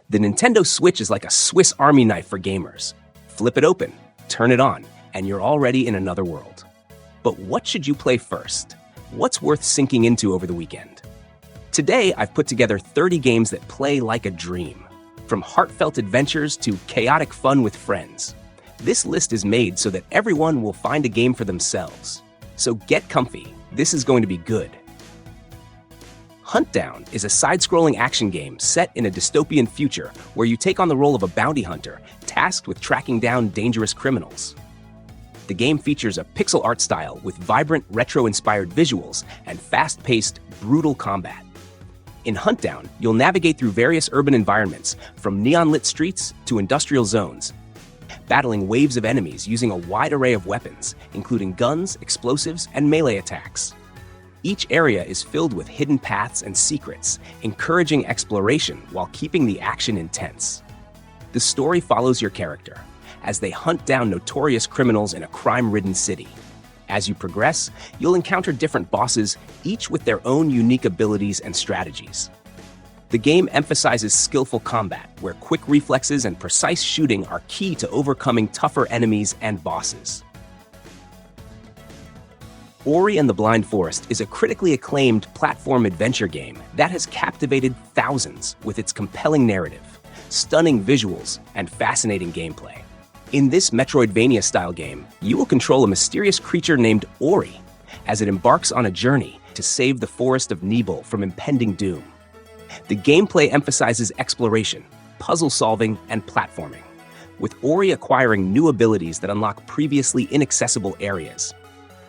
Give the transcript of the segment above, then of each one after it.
The Nintendo Switch is like a Swiss Army knife for gamers. Flip it open, turn it on, and you're already in another world. But what should you play first? What's worth sinking into over the weekend? Today, I've put together 30 games that play like a dream, from heartfelt adventures to chaotic fun with friends. This list is made so that everyone will find a game for themselves. So get comfy, this is going to be good. Huntdown is a side-scrolling action game set in a dystopian future where you take on the role of a bounty hunter tasked with tracking down dangerous criminals. The game features a pixel art style with vibrant, retro-inspired visuals and fast-paced, brutal combat. In Huntdown, you'll navigate through various urban environments, from neon-lit streets to industrial zones, battling waves of enemies using a wide array of weapons, including guns, explosives, and melee attacks. Each area is filled with hidden paths and secrets, encouraging exploration while keeping the action intense. The story follows your character as they hunt down notorious criminals in a crime-ridden city. As you progress, you'll encounter different bosses, each with their own unique abilities and strategies. The game emphasizes skillful combat, where quick reflexes and precise shooting are key to overcoming tougher enemies and bosses. Ori and the Blind Forest is a critically acclaimed platform adventure game that has captivated thousands with its compelling narrative, stunning visuals, and fascinating gameplay. In this Metroidvania-style game, you will control a mysterious creature named Ori as it embarks on a journey to save the Forest of Nibel from impending doom. The gameplay emphasizes exploration, puzzle solving, and platforming, with Ori acquiring new abilities that unlock previously inaccessible areas.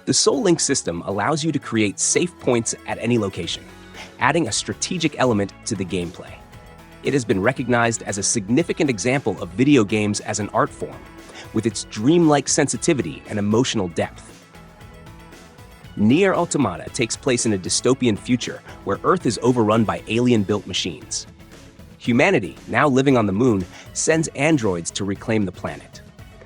The Soul Link system allows you to create safe points at any location, adding a strategic element to the gameplay. It has been recognized as a significant example of video games as an art form, with its dreamlike sensitivity and emotional depth. NieR Automata takes place in a dystopian future where Earth is overrun by alien-built machines. Humanity, now living on the moon, sends androids to reclaim the planet.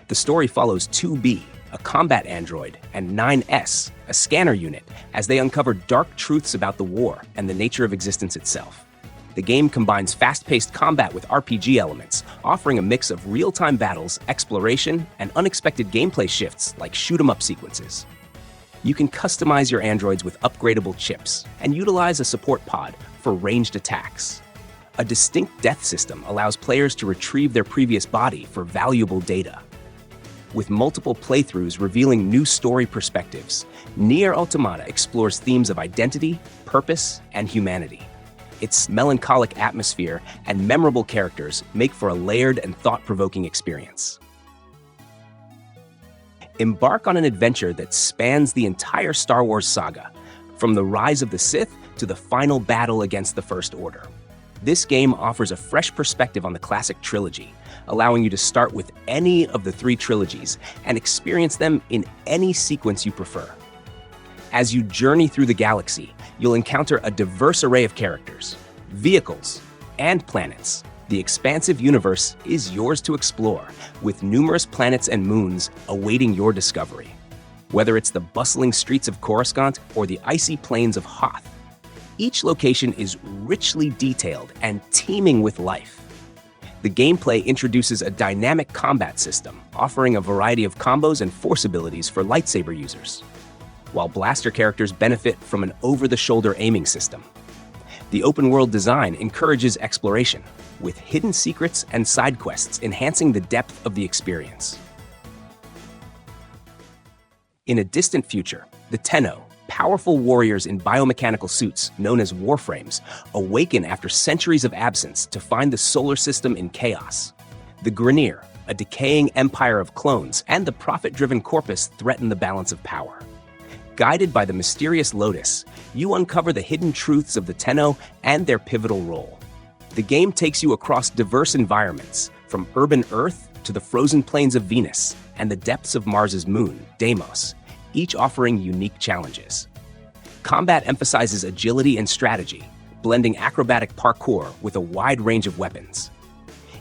The story follows 2B, a combat android, and 9S, a scanner unit, as they uncover dark truths about the war and the nature of existence itself. The game combines fast-paced combat with RPG elements, offering a mix of real-time battles, exploration, and unexpected gameplay shifts like shoot-'em-up sequences. You can customize your androids with upgradable chips and utilize a support pod for ranged attacks. A distinct death system allows players to retrieve their previous body for valuable data. With multiple playthroughs revealing new story perspectives, NieR Automata explores themes of identity, purpose, and humanity. Its melancholic atmosphere and memorable characters make for a layered and thought-provoking experience. Embark on an adventure that spans the entire Star Wars saga, from the rise of the Sith to the final battle against the First Order. This game offers a fresh perspective on the classic trilogy, allowing you to start with any of the 3 trilogies and experience them in any sequence you prefer. As you journey through the galaxy, you'll encounter a diverse array of characters, vehicles, and planets. The expansive universe is yours to explore, with numerous planets and moons awaiting your discovery. Whether it's the bustling streets of Coruscant or the icy plains of Hoth, each location is richly detailed and teeming with life. The gameplay introduces a dynamic combat system, offering a variety of combos and force abilities for lightsaber users, while blaster characters benefit from an over-the-shoulder aiming system. The open-world design encourages exploration, with hidden secrets and side quests enhancing the depth of the experience. In a distant future, the Tenno, powerful warriors in biomechanical suits known as Warframes, awaken after centuries of absence to find the solar system in chaos. The Grineer, a decaying empire of clones, and the profit-driven Corpus threaten the balance of power. Guided by the mysterious Lotus, you uncover the hidden truths of the Tenno and their pivotal role. The game takes you across diverse environments, from urban Earth to the frozen plains of Venus and the depths of Mars's moon, Deimos, each offering unique challenges. Combat emphasizes agility and strategy, blending acrobatic parkour with a wide range of weapons.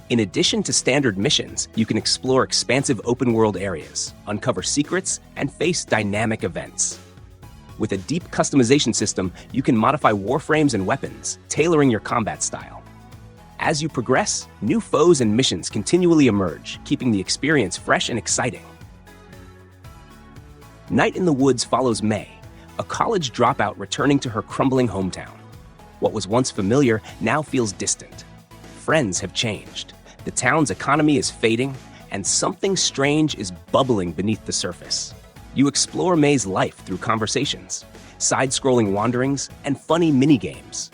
In addition to standard missions, you can explore expansive open-world areas, uncover secrets, and face dynamic events. With a deep customization system, you can modify warframes and weapons, tailoring your combat style. As you progress, new foes and missions continually emerge, keeping the experience fresh and exciting. Night in the Woods follows May, a college dropout returning to her crumbling hometown. What was once familiar now feels distant. Friends have changed, the town's economy is fading, and something strange is bubbling beneath the surface. You explore May's life through conversations, side-scrolling wanderings, and funny mini-games.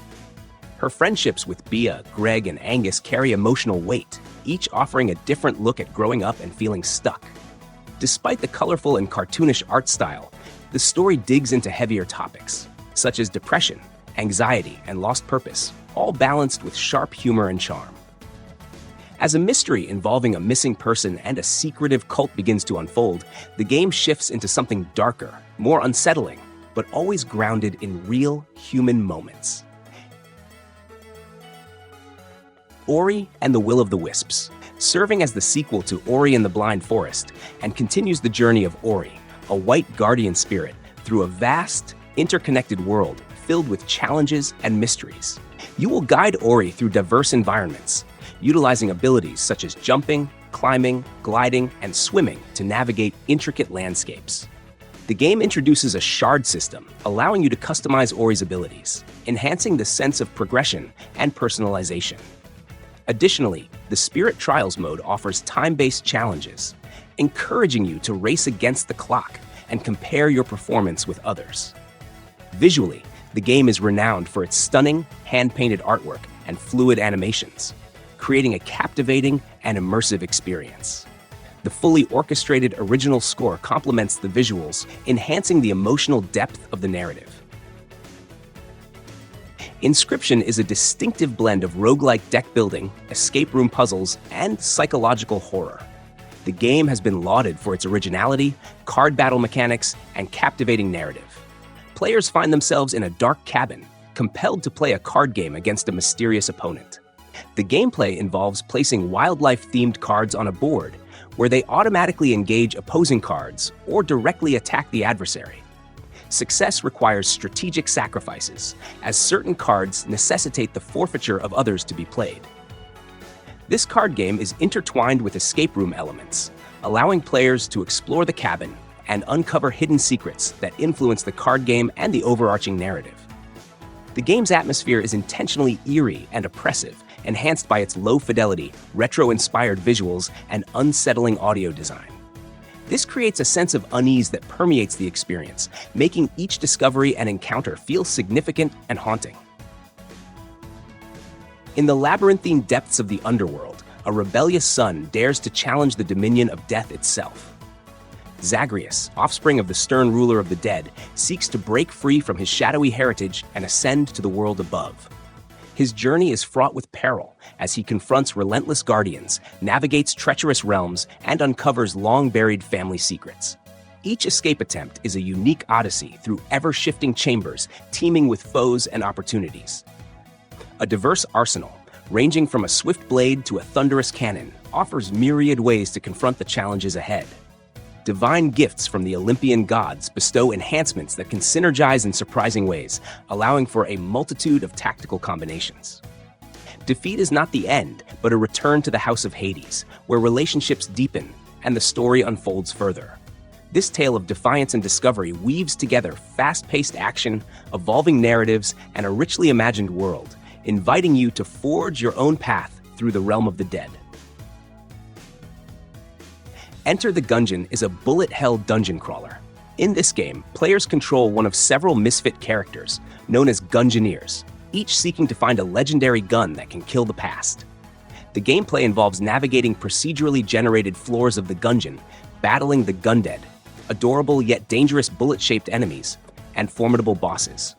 Her friendships with Bea, Greg, and Angus carry emotional weight, each offering a different look at growing up and feeling stuck. Despite the colorful and cartoonish art style, the story digs into heavier topics, such as depression, anxiety, and lost purpose, all balanced with sharp humor and charm. As a mystery involving a missing person and a secretive cult begins to unfold, the game shifts into something darker, more unsettling, but always grounded in real human moments. Ori and the Will of the Wisps, serving as the sequel to Ori and the Blind Forest, and continues the journey of Ori, a white guardian spirit, through a vast, interconnected world filled with challenges and mysteries. You will guide Ori through diverse environments, utilizing abilities such as jumping, climbing, gliding, and swimming to navigate intricate landscapes. The game introduces a shard system, allowing you to customize Ori's abilities, enhancing the sense of progression and personalization. Additionally, the Spirit Trials mode offers time-based challenges, encouraging you to race against the clock and compare your performance with others. Visually, the game is renowned for its stunning, hand-painted artwork and fluid animations, creating a captivating and immersive experience. The fully orchestrated original score complements the visuals, enhancing the emotional depth of the narrative. Inscryption is a distinctive blend of roguelike deck building, escape room puzzles, and psychological horror. The game has been lauded for its originality, card battle mechanics, and captivating narrative. Players find themselves in a dark cabin, compelled to play a card game against a mysterious opponent. The gameplay involves placing wildlife-themed cards on a board, where they automatically engage opposing cards or directly attack the adversary. Success requires strategic sacrifices, as certain cards necessitate the forfeiture of others to be played. This card game is intertwined with escape room elements, allowing players to explore the cabin and uncover hidden secrets that influence the card game and the overarching narrative. The game's atmosphere is intentionally eerie and oppressive, enhanced by its low-fidelity, retro-inspired visuals and unsettling audio design. This creates a sense of unease that permeates the experience, making each discovery and encounter feel significant and haunting. In the labyrinthine depths of the underworld, a rebellious son dares to challenge the dominion of death itself. Zagreus, offspring of the stern ruler of the dead, seeks to break free from his shadowy heritage and ascend to the world above. His journey is fraught with peril as he confronts relentless guardians, navigates treacherous realms, and uncovers long-buried family secrets. Each escape attempt is a unique odyssey through ever-shifting chambers teeming with foes and opportunities. A diverse arsenal, ranging from a swift blade to a thunderous cannon, offers myriad ways to confront the challenges ahead. Divine gifts from the Olympian gods bestow enhancements that can synergize in surprising ways, allowing for a multitude of tactical combinations. Defeat is not the end, but a return to the House of Hades, where relationships deepen and the story unfolds further. This tale of defiance and discovery weaves together fast-paced action, evolving narratives, and a richly imagined world, inviting you to forge your own path through the realm of the dead. Enter the Gungeon is a bullet-hell dungeon crawler. In this game, players control one of several misfit characters, known as Gungeoneers, each seeking to find a legendary gun that can kill the past. The gameplay involves navigating procedurally generated floors of the Gungeon, battling the Gundead, adorable yet dangerous bullet-shaped enemies, and formidable bosses.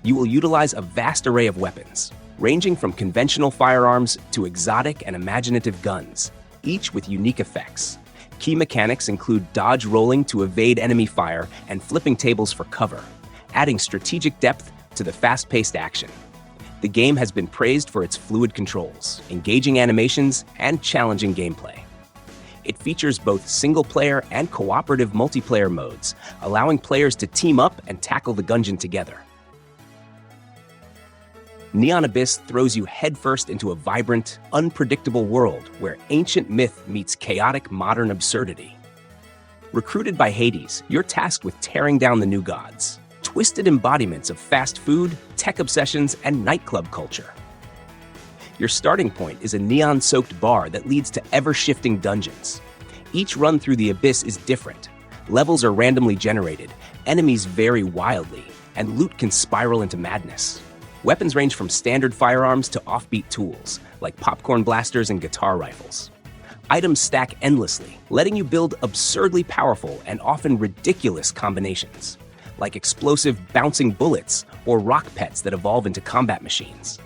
You will utilize a vast array of weapons, ranging from conventional firearms to exotic and imaginative guns, each with unique effects. Key mechanics include dodge rolling to evade enemy fire and flipping tables for cover, adding strategic depth to the fast-paced action. The game has been praised for its fluid controls, engaging animations, and challenging gameplay. It features both single-player and cooperative multiplayer modes, allowing players to team up and tackle the Gungeon together. Neon Abyss throws you headfirst into a vibrant, unpredictable world where ancient myth meets chaotic modern absurdity. Recruited by Hades, you're tasked with tearing down the new gods, twisted embodiments of fast food, tech obsessions, and nightclub culture. Your starting point is a neon-soaked bar that leads to ever-shifting dungeons. Each run through the Abyss is different. Levels are randomly generated, enemies vary wildly, and loot can spiral into madness. Weapons range from standard firearms to offbeat tools, like popcorn blasters and guitar rifles. Items stack endlessly, letting you build absurdly powerful and often ridiculous combinations, like explosive bouncing bullets or rock pets that evolve into combat machines.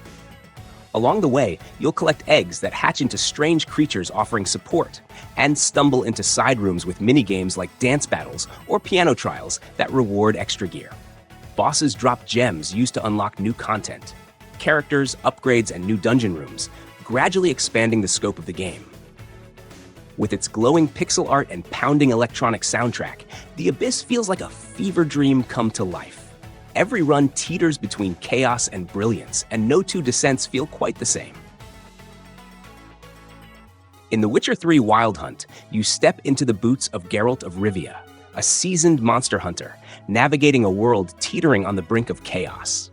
Along the way, you'll collect eggs that hatch into strange creatures offering support, and stumble into side rooms with minigames like dance battles or piano trials that reward extra gear. Bosses drop gems used to unlock new content, characters, upgrades, and new dungeon rooms, gradually expanding the scope of the game. With its glowing pixel art and pounding electronic soundtrack, the Abyss feels like a fever dream come to life. Every run teeters between chaos and brilliance, and no two descents feel quite the same. In The Witcher 3 Wild Hunt, you step into the boots of Geralt of Rivia, a seasoned monster hunter, navigating a world teetering on the brink of chaos.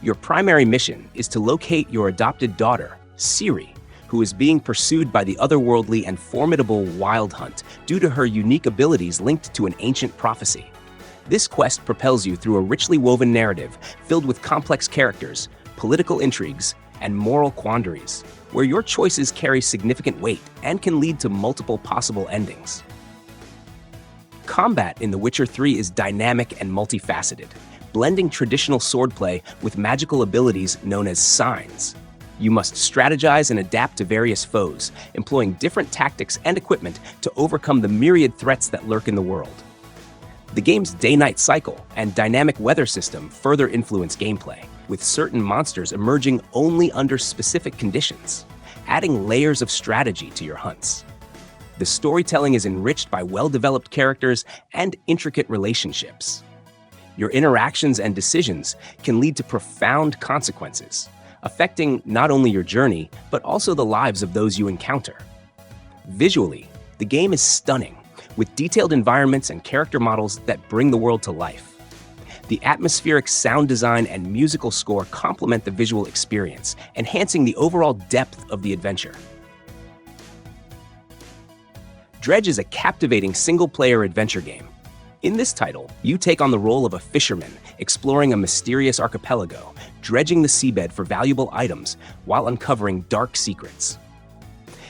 Your primary mission is to locate your adopted daughter, Ciri, who is being pursued by the otherworldly and formidable Wild Hunt due to her unique abilities linked to an ancient prophecy. This quest propels you through a richly woven narrative filled with complex characters, political intrigues, and moral quandaries, where your choices carry significant weight and can lead to multiple possible endings. Combat in The Witcher 3 is dynamic and multifaceted, blending traditional swordplay with magical abilities known as signs. You must strategize and adapt to various foes, employing different tactics and equipment to overcome the myriad threats that lurk in the world. The game's day-night cycle and dynamic weather system further influence gameplay, with certain monsters emerging only under specific conditions, adding layers of strategy to your hunts. The storytelling is enriched by well-developed characters and intricate relationships. Your interactions and decisions can lead to profound consequences, affecting not only your journey, but also the lives of those you encounter. Visually, the game is stunning, with detailed environments and character models that bring the world to life. The atmospheric sound design and musical score complement the visual experience, enhancing the overall depth of the adventure. Dredge is a captivating single-player adventure game. In this title, you take on the role of a fisherman, exploring a mysterious archipelago, dredging the seabed for valuable items while uncovering dark secrets.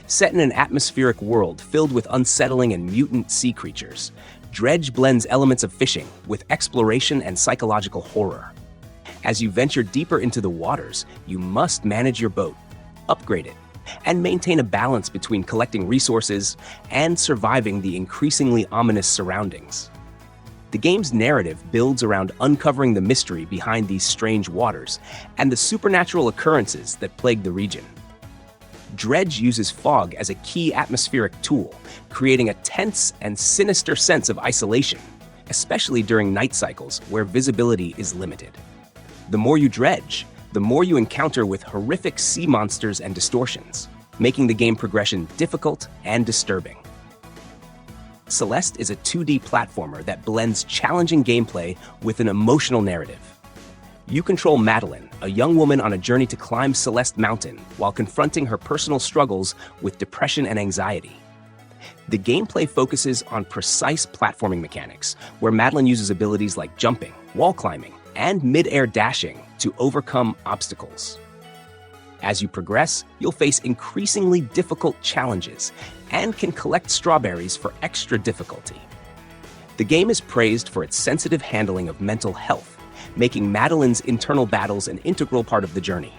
Set in an atmospheric world filled with unsettling and mutant sea creatures, Dredge blends elements of fishing with exploration and psychological horror. As you venture deeper into the waters, you must manage your boat, upgrade it, and maintain a balance between collecting resources and surviving the increasingly ominous surroundings. The game's narrative builds around uncovering the mystery behind these strange waters and the supernatural occurrences that plague the region. Dredge uses fog as a key atmospheric tool, creating a tense and sinister sense of isolation, especially during night cycles where visibility is limited. The more you dredge, the more you encounter with horrific sea monsters and distortions, making the game progression difficult and disturbing. Celeste is a 2D platformer that blends challenging gameplay with an emotional narrative. You control Madeline, a young woman on a journey to climb Celeste Mountain while confronting her personal struggles with depression and anxiety. The gameplay focuses on precise platforming mechanics, where Madeline uses abilities like jumping, wall climbing, and mid-air dashing to overcome obstacles. As you progress, you'll face increasingly difficult challenges and can collect strawberries for extra difficulty. The game is praised for its sensitive handling of mental health, making Madeline's internal battles an integral part of the journey.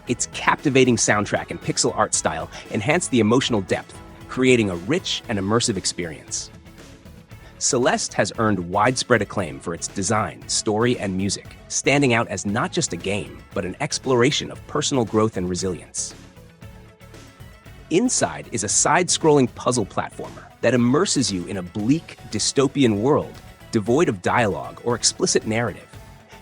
Its captivating soundtrack and pixel art style enhance the emotional depth, creating a rich and immersive experience. Celeste has earned widespread acclaim for its design, story, and music, standing out as not just a game, but an exploration of personal growth and resilience. Inside is a side-scrolling puzzle platformer that immerses you in a bleak, dystopian world devoid of dialogue or explicit narrative.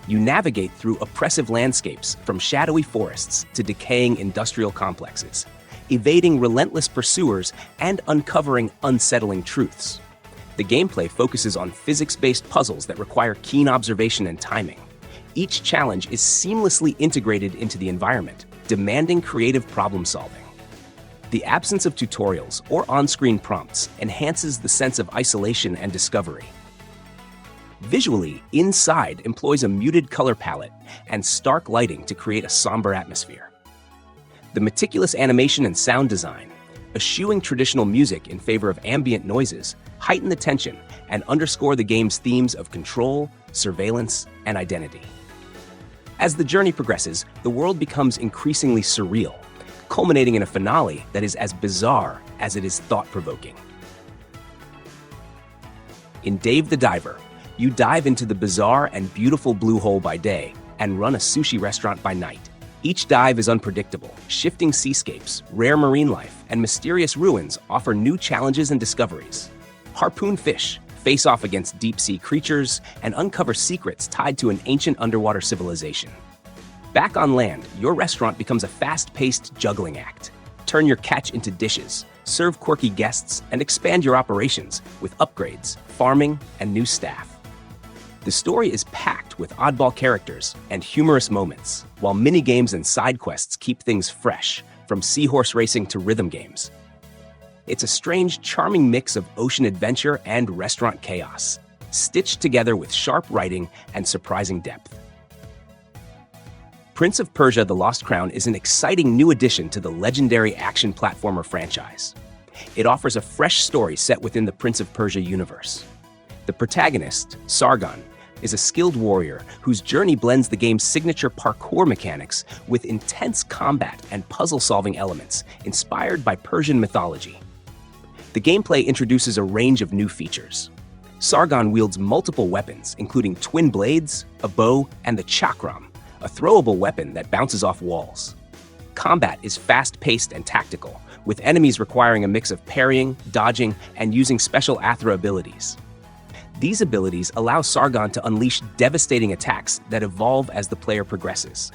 You navigate through oppressive landscapes from shadowy forests to decaying industrial complexes, evading relentless pursuers and uncovering unsettling truths. The gameplay focuses on physics-based puzzles that require keen observation and timing. Each challenge is seamlessly integrated into the environment, demanding creative problem-solving. The absence of tutorials or on-screen prompts enhances the sense of isolation and discovery. Visually, Inside employs a muted color palette and stark lighting to create a somber atmosphere. The meticulous animation and sound design, eschewing traditional music in favor of ambient noises, heighten the tension and underscore the game's themes of control, surveillance, and identity. As the journey progresses, the world becomes increasingly surreal, culminating in a finale that is as bizarre as it is thought-provoking. In Dave the Diver, you dive into the bizarre and beautiful blue hole by day and run a sushi restaurant by night. Each dive is unpredictable. Shifting seascapes, rare marine life, and mysterious ruins offer new challenges and discoveries. Harpoon fish, face off against deep-sea creatures, and uncover secrets tied to an ancient underwater civilization. Back on land, your restaurant becomes a fast-paced juggling act. Turn your catch into dishes, serve quirky guests, and expand your operations with upgrades, farming, and new staff. The story is packed with oddball characters and humorous moments, while mini-games and side quests keep things fresh, from seahorse racing to rhythm games. It's a strange, charming mix of ocean adventure and restaurant chaos, stitched together with sharp writing and surprising depth. Prince of Persia: The Lost Crown is an exciting new addition to the legendary action platformer franchise. It offers a fresh story set within the Prince of Persia universe. The protagonist, Sargon, is a skilled warrior whose journey blends the game's signature parkour mechanics with intense combat and puzzle-solving elements inspired by Persian mythology. The gameplay introduces a range of new features. Sargon wields multiple weapons, including twin blades, a bow, and the chakram, a throwable weapon that bounces off walls. Combat is fast-paced and tactical, with enemies requiring a mix of parrying, dodging, and using special Athra abilities. These abilities allow Sargon to unleash devastating attacks that evolve as the player progresses.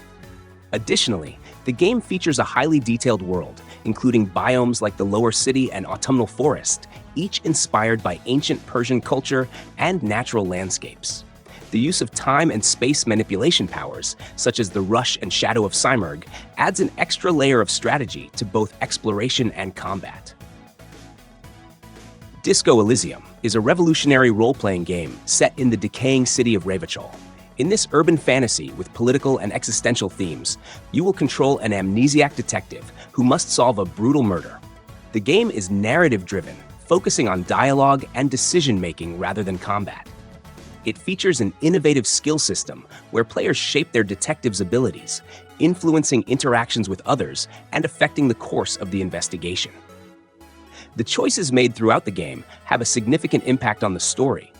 Additionally, the game features a highly detailed world, including biomes like the Lower City and Autumnal Forest, each inspired by ancient Persian culture and natural landscapes. The use of time and space manipulation powers, such as the Rush and Shadow of Simurgh, adds an extra layer of strategy to both exploration and combat. Disco Elysium is a revolutionary role-playing game set in the decaying city of Rayvachol. In this urban fantasy with political and existential themes, you will control an amnesiac detective who must solve a brutal murder. The game is narrative-driven, focusing on dialogue and decision-making rather than combat. It features an innovative skill system where players shape their detective's abilities, influencing interactions with others and affecting the course of the investigation. The choices made throughout the game have a significant impact on the story,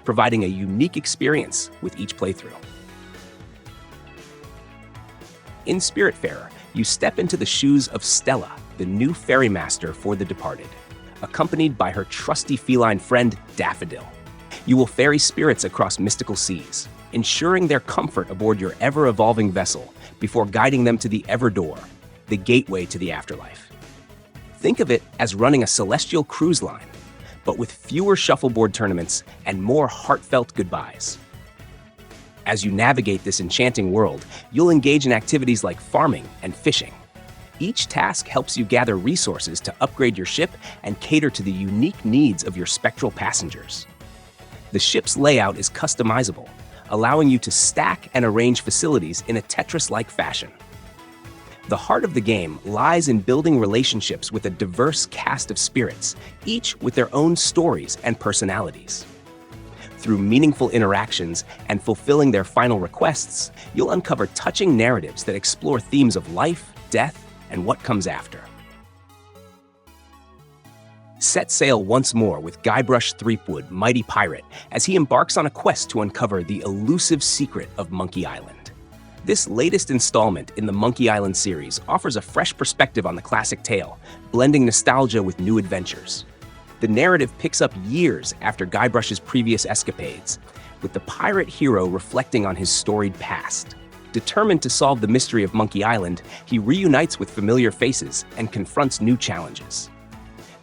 providing a unique experience with each playthrough. In Spiritfarer, you step into the shoes of Stella, the new ferrymaster for the departed, accompanied by her trusty feline friend, Daffodil. You will ferry spirits across mystical seas, ensuring their comfort aboard your ever-evolving vessel before guiding them to the Everdoor, the gateway to the afterlife. Think of it as running a celestial cruise line, but with fewer shuffleboard tournaments and more heartfelt goodbyes. As you navigate this enchanting world, you'll engage in activities like farming and fishing. Each task helps you gather resources to upgrade your ship and cater to the unique needs of your spectral passengers. The ship's layout is customizable, allowing you to stack and arrange facilities in a Tetris-like fashion. The heart of the game lies in building relationships with a diverse cast of spirits, each with their own stories and personalities. Through meaningful interactions and fulfilling their final requests, you'll uncover touching narratives that explore themes of life, death, and what comes after. Set sail once more with Guybrush Threepwood, Mighty Pirate, as he embarks on a quest to uncover the elusive secret of Monkey Island. This latest installment in the Monkey Island series offers a fresh perspective on the classic tale, blending nostalgia with new adventures. The narrative picks up years after Guybrush's previous escapades, with the pirate hero reflecting on his storied past. Determined to solve the mystery of Monkey Island, he reunites with familiar faces and confronts new challenges.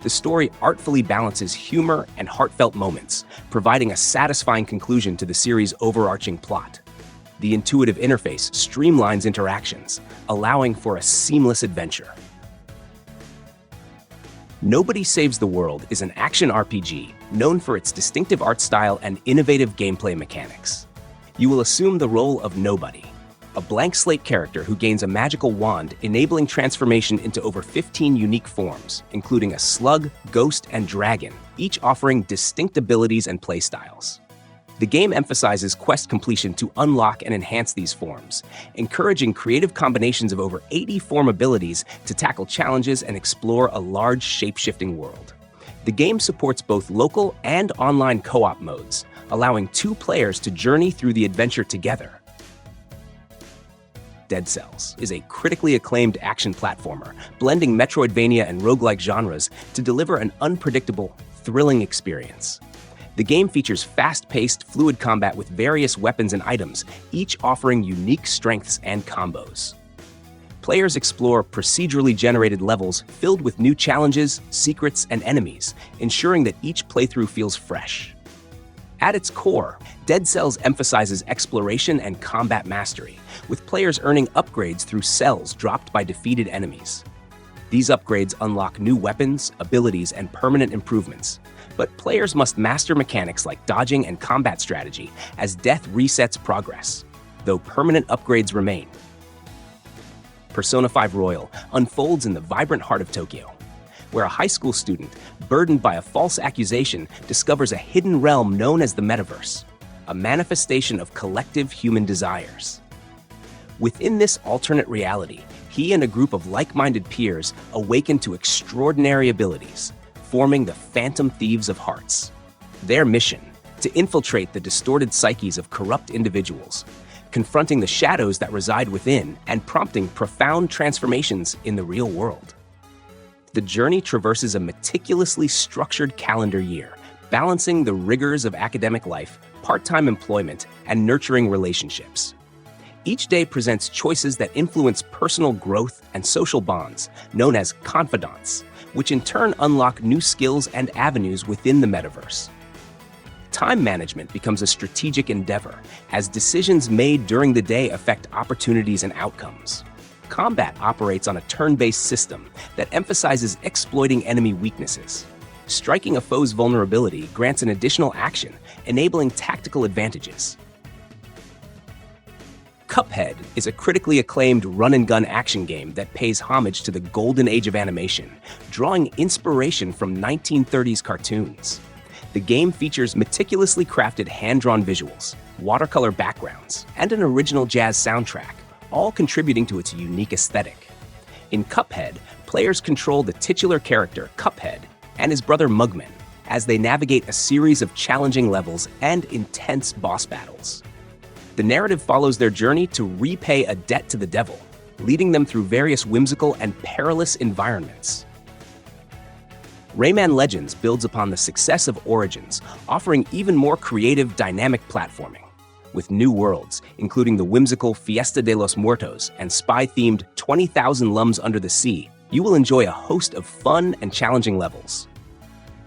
The story artfully balances humor and heartfelt moments, providing a satisfying conclusion to the series' overarching plot. The intuitive interface streamlines interactions, allowing for a seamless adventure. Nobody Saves the World is an action RPG known for its distinctive art style and innovative gameplay mechanics. You will assume the role of Nobody, a blank slate character who gains a magical wand enabling transformation into over 15 unique forms, including a slug, ghost, and dragon, each offering distinct abilities and playstyles. The game emphasizes quest completion to unlock and enhance these forms, encouraging creative combinations of over 80 form abilities to tackle challenges and explore a large shape-shifting world. The game supports both local and online co-op modes, allowing two players to journey through the adventure together. Dead Cells is a critically acclaimed action platformer, blending Metroidvania and roguelike genres to deliver an unpredictable, thrilling experience. The game features fast-paced, fluid combat with various weapons and items, each offering unique strengths and combos. Players explore procedurally generated levels filled with new challenges, secrets, and enemies, ensuring that each playthrough feels fresh. At its core, Dead Cells emphasizes exploration and combat mastery, with players earning upgrades through cells dropped by defeated enemies. These upgrades unlock new weapons, abilities, and permanent improvements, but players must master mechanics like dodging and combat strategy as death resets progress, though permanent upgrades remain. Persona 5 Royal unfolds in the vibrant heart of Tokyo, where a high school student, burdened by a false accusation, discovers a hidden realm known as the Metaverse, a manifestation of collective human desires. Within this alternate reality, he and a group of like-minded peers awaken to extraordinary abilities, forming the Phantom Thieves of Hearts. Their mission: to infiltrate the distorted psyches of corrupt individuals, confronting the shadows that reside within and prompting profound transformations in the real world. The journey traverses a meticulously structured calendar year, balancing the rigors of academic life, part-time employment, and nurturing relationships. Each day presents choices that influence personal growth and social bonds, known as confidants, which in turn unlock new skills and avenues within the metaverse. Time management becomes a strategic endeavor, as decisions made during the day affect opportunities and outcomes. Combat operates on a turn-based system that emphasizes exploiting enemy weaknesses. Striking a foe's vulnerability grants an additional action, enabling tactical advantages. Cuphead is a critically acclaimed run-and-gun action game that pays homage to the golden age of animation, drawing inspiration from 1930s cartoons. The game features meticulously crafted hand-drawn visuals, watercolor backgrounds, and an original jazz soundtrack, all contributing to its unique aesthetic. In Cuphead, players control the titular character, Cuphead, and his brother Mugman, as they navigate a series of challenging levels and intense boss battles. The narrative follows their journey to repay a debt to the devil, leading them through various whimsical and perilous environments. Rayman Legends builds upon the success of Origins, offering even more creative, dynamic platforming. With new worlds, including the whimsical Fiesta de los Muertos and spy-themed 20,000 Lums Under the Sea, you will enjoy a host of fun and challenging levels.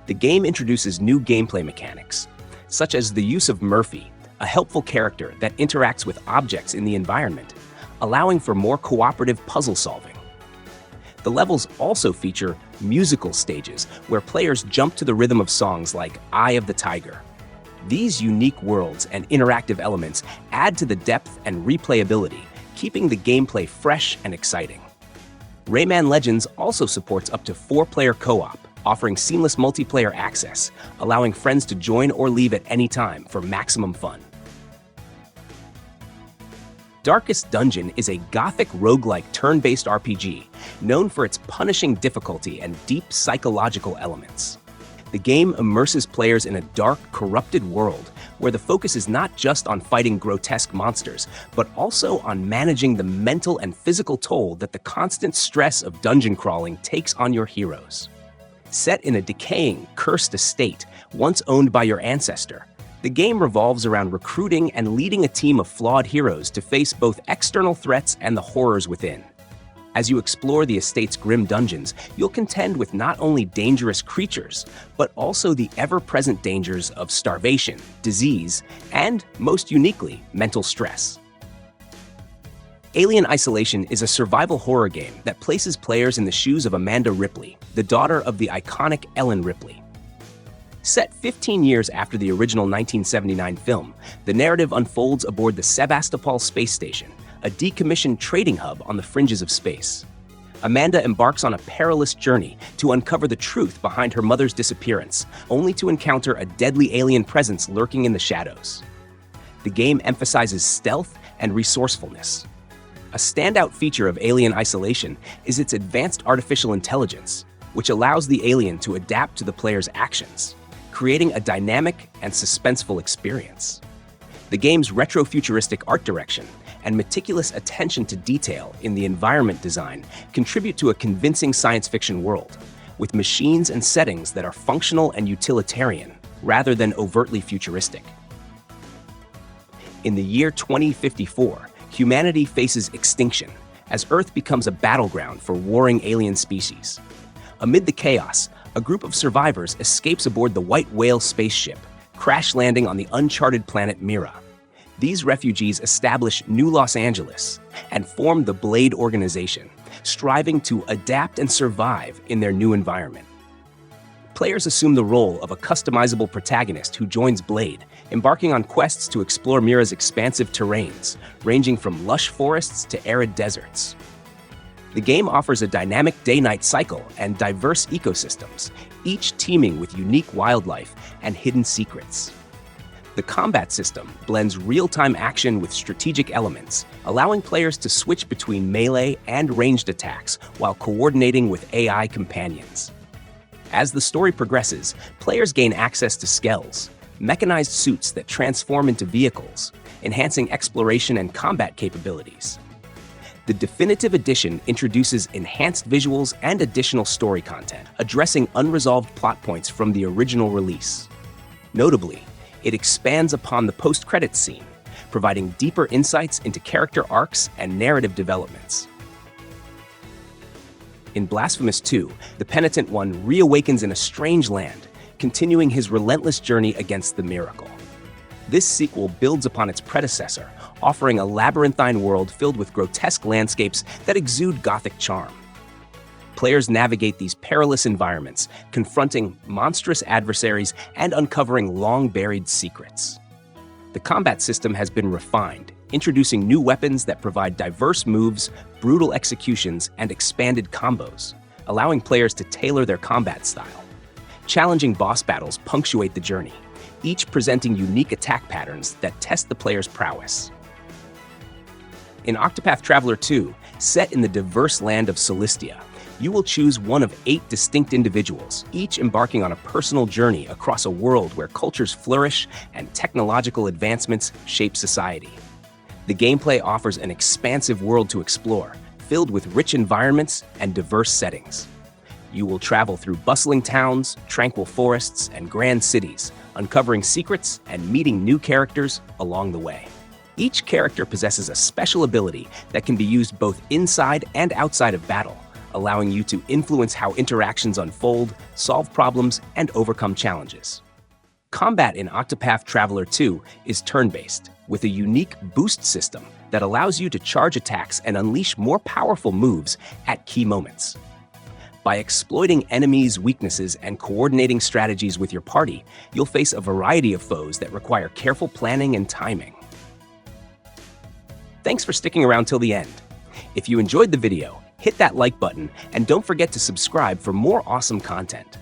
The game introduces new gameplay mechanics, such as the use of Murphy, a helpful character that interacts with objects in the environment, allowing for more cooperative puzzle solving. The levels also feature musical stages where players jump to the rhythm of songs like Eye of the Tiger. These unique worlds and interactive elements add to the depth and replayability, keeping the gameplay fresh and exciting. Rayman Legends also supports up to 4-player co-op, offering seamless multiplayer access, allowing friends to join or leave at any time for maximum fun. Darkest Dungeon is a gothic roguelike turn-based RPG known for its punishing difficulty and deep psychological elements. The game immerses players in a dark, corrupted world where the focus is not just on fighting grotesque monsters, but also on managing the mental and physical toll that the constant stress of dungeon crawling takes on your heroes. Set in a decaying, cursed estate once owned by your ancestor, The game revolves around recruiting and leading a team of flawed heroes to face both external threats and the horrors within. As you explore the estate's grim dungeons, you'll contend with not only dangerous creatures, but also the ever-present dangers of starvation, disease, and, most uniquely, mental stress. Alien Isolation is a survival horror game that places players in the shoes of Amanda Ripley, the daughter of the iconic Ellen Ripley. Set 15 years after the original 1979 film, the narrative unfolds aboard the Sebastopol space station, a decommissioned trading hub on the fringes of space. Amanda embarks on a perilous journey to uncover the truth behind her mother's disappearance, only to encounter a deadly alien presence lurking in the shadows. The game emphasizes stealth and resourcefulness. A standout feature of Alien Isolation is its advanced artificial intelligence, which allows the alien to adapt to the player's actions, creating a dynamic and suspenseful experience. The game's retro-futuristic art direction and meticulous attention to detail in the environment design contribute to a convincing science fiction world, with machines and settings that are functional and utilitarian, rather than overtly futuristic. In the year 2054, humanity faces extinction as Earth becomes a battleground for warring alien species. Amid the chaos, a group of survivors escapes aboard the White Whale spaceship, crash landing on the uncharted planet Mira. These refugees establish New Los Angeles and form the Blade organization, striving to adapt and survive in their new environment. Players assume the role of a customizable protagonist who joins Blade, embarking on quests to explore Mira's expansive terrains, ranging from lush forests to arid deserts. The game offers a dynamic day-night cycle and diverse ecosystems, each teeming with unique wildlife and hidden secrets. The combat system blends real-time action with strategic elements, allowing players to switch between melee and ranged attacks while coordinating with AI companions. As the story progresses, players gain access to skells, mechanized suits that transform into vehicles, enhancing exploration and combat capabilities. The Definitive Edition introduces enhanced visuals and additional story content, addressing unresolved plot points from the original release. Notably, it expands upon the post-credits scene, providing deeper insights into character arcs and narrative developments. In Blasphemous II, the Penitent One reawakens in a strange land, continuing his relentless journey against the miracle. This sequel builds upon its predecessor, offering a labyrinthine world filled with grotesque landscapes that exude Gothic charm. Players navigate these perilous environments, confronting monstrous adversaries and uncovering long-buried secrets. The combat system has been refined, introducing new weapons that provide diverse moves, brutal executions, and expanded combos, allowing players to tailor their combat style. Challenging boss battles punctuate the journey, each presenting unique attack patterns that test the player's prowess. In Octopath Traveler II, set in the diverse land of Celestia, you will choose one of 8 distinct individuals, each embarking on a personal journey across a world where cultures flourish and technological advancements shape society. The gameplay offers an expansive world to explore, filled with rich environments and diverse settings. You will travel through bustling towns, tranquil forests, and grand cities, uncovering secrets and meeting new characters along the way. Each character possesses a special ability that can be used both inside and outside of battle, allowing you to influence how interactions unfold, solve problems, and overcome challenges. Combat in Octopath Traveler II is turn-based, with a unique boost system that allows you to charge attacks and unleash more powerful moves at key moments. By exploiting enemies' weaknesses and coordinating strategies with your party, you'll face a variety of foes that require careful planning and timing. Thanks for sticking around till the end. If you enjoyed the video, hit that like button and don't forget to subscribe for more awesome content.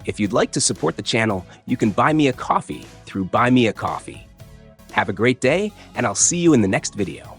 If you'd like to support the channel, you can buy me a coffee through Buy Me a Coffee. Have a great day, and I'll see you in the next video.